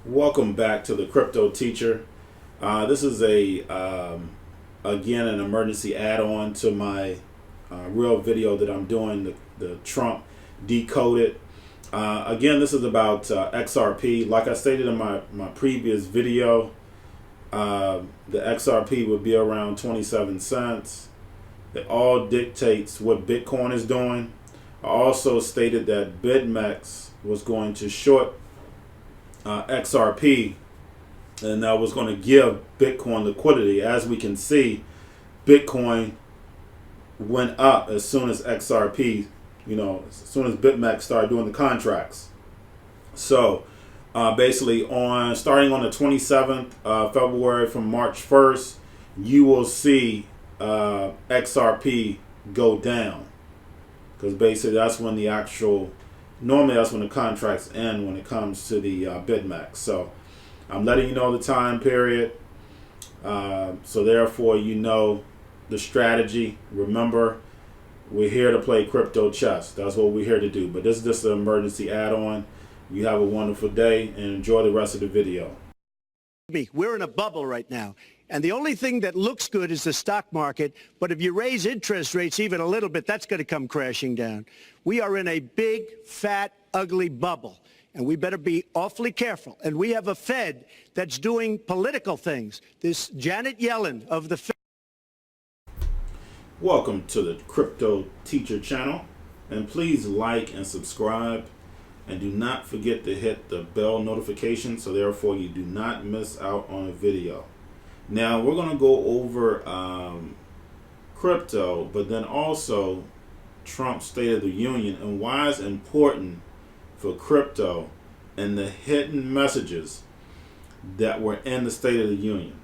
Welcome back to the Crypto Teacher. This is again an emergency add-on to my real video that I'm doing, the Trump Decoded. Again, this is about XRP. Like I stated in my previous video, the XRP would be around 27 cents. It all dictates what Bitcoin is doing. I also stated that Bitmex was going to short XRP, and that was going to give Bitcoin liquidity. As we can see, Bitcoin went up as soon as XRP, as soon as Bitmex started doing the contracts. So basically, starting on the 27th February from March 1st, you will see XRP go down, because basically that's when normally that's when the contracts end when it comes to the Bitmex. So I'm letting you know the time period. So therefore you know the strategy. Remember, we're here to play crypto chess. That's what we're here to do. But this is just an emergency add-on. You have a wonderful day and enjoy the rest of the video. We're in a bubble right now. And the only thing that looks good is the stock market. But if you raise interest rates even a little bit, that's going to come crashing down. We are in a big, fat, ugly bubble. And we better be awfully careful. And we have a Fed that's doing political things. This Janet Yellen of the Fed. Welcome to the Crypto Teacher channel. And please like and subscribe. And do not forget to hit the bell notification so therefore you do not miss out on a video. Now we're going to go over crypto, but then also Trump's State of the Union and why it's important for crypto and the hidden messages that were in the State of the Union.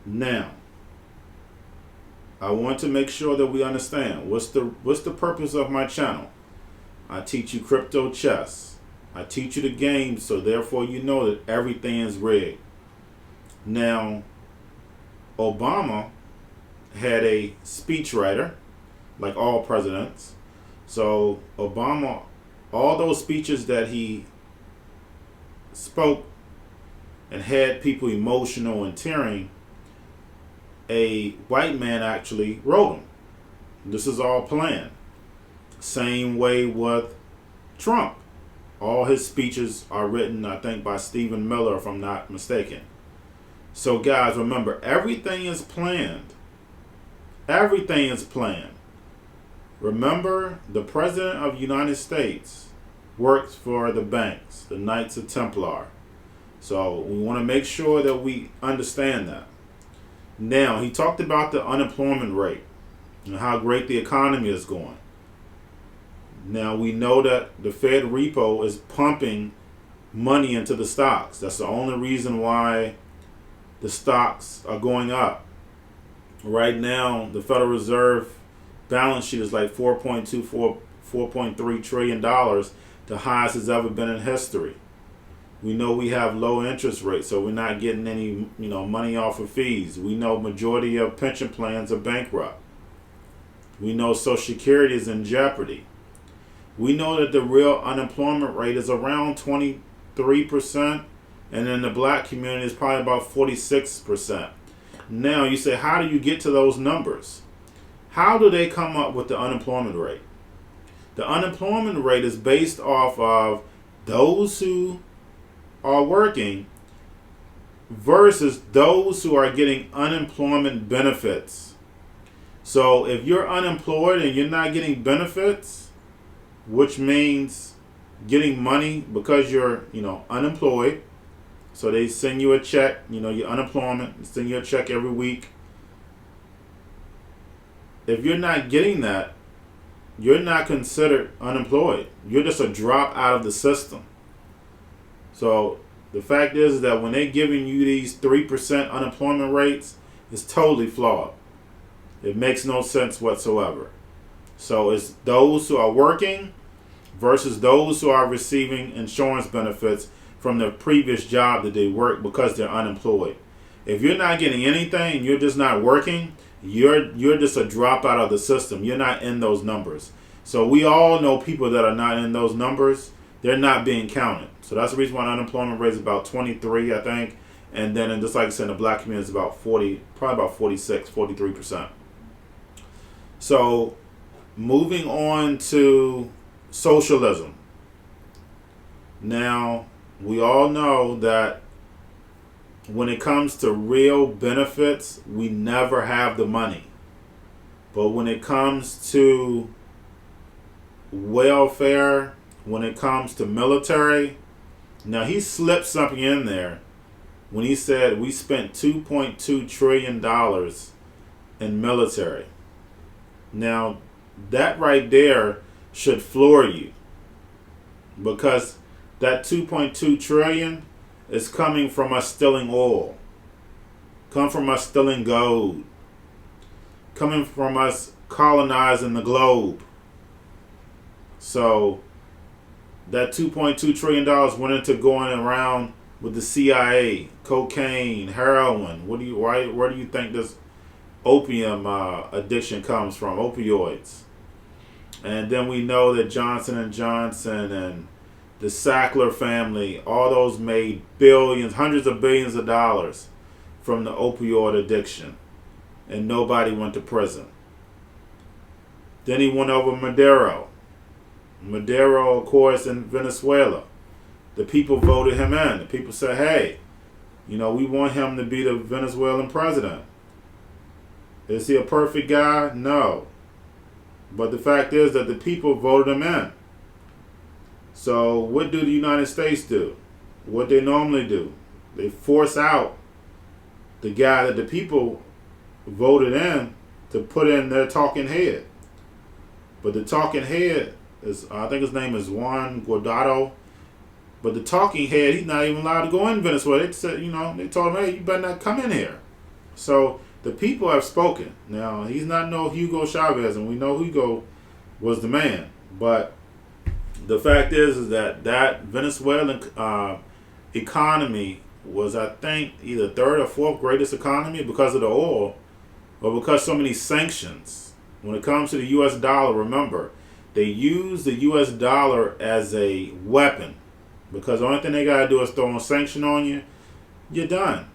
Now, I want to make sure that we understand what's the purpose of my channel. I teach you crypto chess. I teach you the game, so therefore you know that everything is rigged. Now, Obama had a speechwriter, like all presidents. So Obama, all those speeches that he spoke and had people emotional and tearing, a white man actually wrote them. This is all planned. Same way with Trump. All his speeches are written, I think, by Stephen Miller, if I'm not mistaken. So guys, remember, everything is planned. Everything is planned. Remember, the President of the United States works for the banks, the Knights of Templar. So we want to make sure that we understand that. Now, he talked about the unemployment rate and how great the economy is going. Now, we know that the Fed repo is pumping money into the stocks. That's the only reason why the stocks are going up. Right now, the Federal Reserve balance sheet is like $4.3 trillion, the highest it's ever been in history. We know we have low interest rates, so we're not getting any money off of fees. We know majority of pension plans are bankrupt. We know Social Security is in jeopardy. We know that the real unemployment rate is around 23%, and in the black community is probably about 46%. Now you say, how do you get to those numbers? How do they come up with the unemployment rate? The unemployment rate is based off of those who are working versus those who are getting unemployment benefits. So if you're unemployed and you're not getting benefits, which means getting money because you're, unemployed. So they send you a check, your unemployment, send you a check every week. If you're not getting that, you're not considered unemployed. You're just a drop out of the system. So the fact is that when they're giving you these 3% unemployment rates, it's totally flawed. It makes no sense whatsoever. So it's those who are working versus those who are receiving insurance benefits from the previous job that they worked because they're unemployed. If you're not getting anything and you're just not working, you're just a drop out of the system. You're not in those numbers. So we all know people that are not in those numbers. they're not being counted. So that's the reason why the unemployment rate is about 23, I think. And then, and just like I said, in the black community is about 40, probably about 46, 43%. So moving on to socialism. Now, we all know that when it comes to real benefits, we never have the money. But when it comes to welfare, when it comes to military, now he slipped something in there when he said we spent $2.2 trillion in military. Now, that right there should floor you, because that 2.2 trillion is coming from us stealing oil, come from us stealing gold, coming from us colonizing the globe. So that $2.2 trillion went into going around with the CIA, cocaine, heroin. Where do you think this opium addiction comes from? Opioids. And then we know that Johnson & Johnson and the Sackler family, all those made billions, hundreds of billions of dollars from the opioid addiction. And nobody went to prison. Then he went over Maduro. Maduro, of course, in Venezuela. The people voted him in. The people said, hey, we want him to be the Venezuelan president. Is he a perfect guy? No. But the fact is that the people voted him in. So what do the United States do? What they normally do? They force out the guy that the people voted in to put in their talking head. But the talking head is, I think his name is Juan Guaidó. But the talking head, he's not even allowed to go in Venezuela. They said, they told him, hey, you better not come in here. So the people have spoken. Now, he's not no Hugo Chavez, and we know Hugo was the man. But the fact is that Venezuelan economy was, I think, either third or fourth greatest economy because of the oil, or because so many sanctions. When it comes to the U.S. dollar, remember, they use the U.S. dollar as a weapon, because the only thing they got to do is throw a sanction on you, you're done.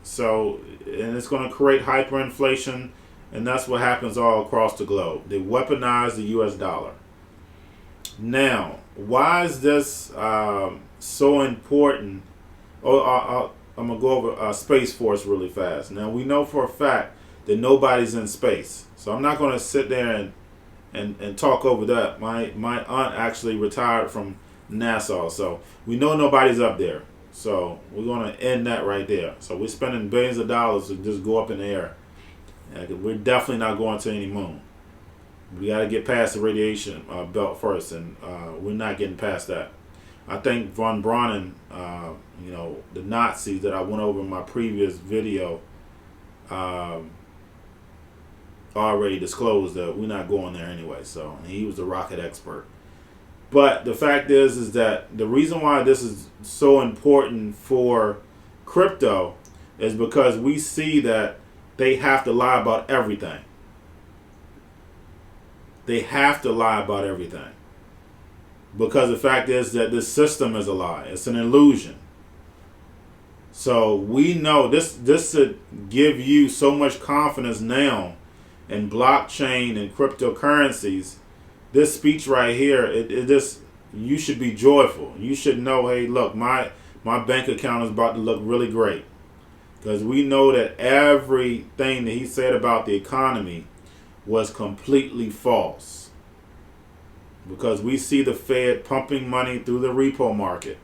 So, and it's going to create hyperinflation, and that's what happens all across the globe. They weaponize the U.S. dollar. Now, why is this so important? I'm going to go over Space Force really fast. Now, we know for a fact that nobody's in space. So I'm not going to sit there and talk over that. My aunt actually retired from NASA, so we know nobody's up there. So we're going to end that right there. So we're spending billions of dollars to just go up in the air. We're definitely not going to any moon. We got to get past the radiation belt first, and we're not getting past that. I think von Braun, the Nazis that I went over in my previous video, already disclosed that we're not going there anyway. So he was the rocket expert. But the fact is that the reason why this is so important for crypto is because we see that they have to lie about everything. They have to lie about everything. Because the fact is that this system is a lie. It's an illusion. So we know this should give you so much confidence now in blockchain and cryptocurrencies. This speech right here, it just, you should be joyful. You should know, hey, look, my bank account is about to look really great. Because we know that everything that he said about the economy was completely false. Because we see the Fed pumping money through the repo market.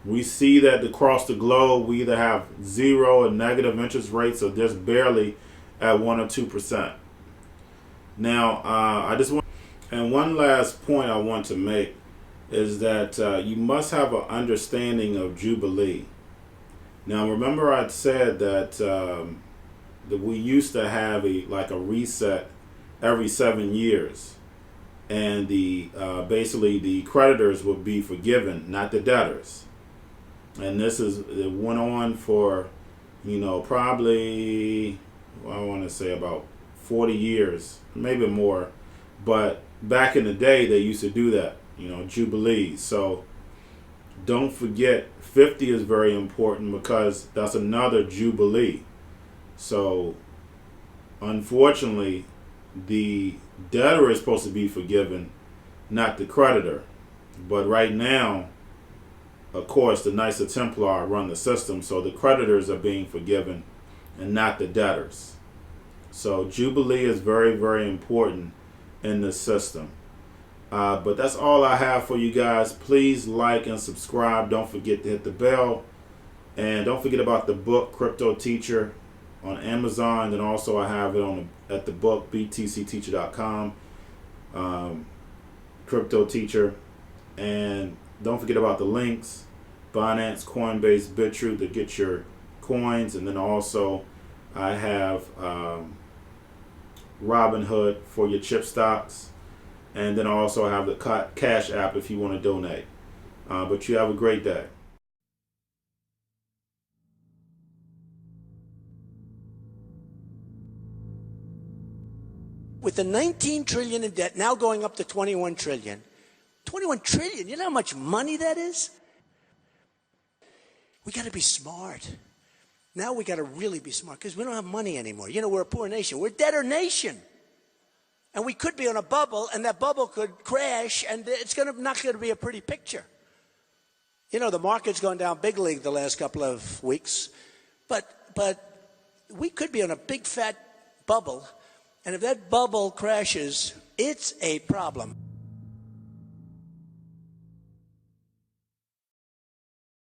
We see that across the globe, we either have zero or negative interest rates or just barely at 1 or 2%. Now, I just want, and one last point I want to make is that you must have an understanding of Jubilee. Now, remember I said that that we used to have a reset every 7 years, and the basically the creditors would be forgiven, not the debtors. And it went on for, probably, I want to say about 40 years, maybe more. But back in the day, they used to do that. jubilees. So don't forget 50 is very important because that's another jubilee. So unfortunately, the debtor is supposed to be forgiven, not the creditor. But right now, of course, the Knights of Templar run the system, so the creditors are being forgiven and not the debtors. So Jubilee is very, very important in the system. But that's all I have for you guys. Please like and subscribe. Don't forget to hit the bell. And don't forget about the book, Cryptoteacher, on Amazon. And also I have it at the book, btcteacher.com, Cryptoteacher. And don't forget about the links, Binance, Coinbase, Bitrue, to get your coins. And then also I have Robinhood for your chip stocks. And then I also have the Cash app if you want to donate. But you have a great day. With the 19 trillion in debt now going up to 21 trillion. 21 trillion, you know how much money that is? We got to be smart. Now we got to really be smart because we don't have money anymore. We're a poor nation. We're a debtor nation. And we could be on a bubble, and that bubble could crash, and it's not going to be a pretty picture. The market's gone down big league the last couple of weeks, but we could be on a big fat bubble, and if that bubble crashes, it's a problem.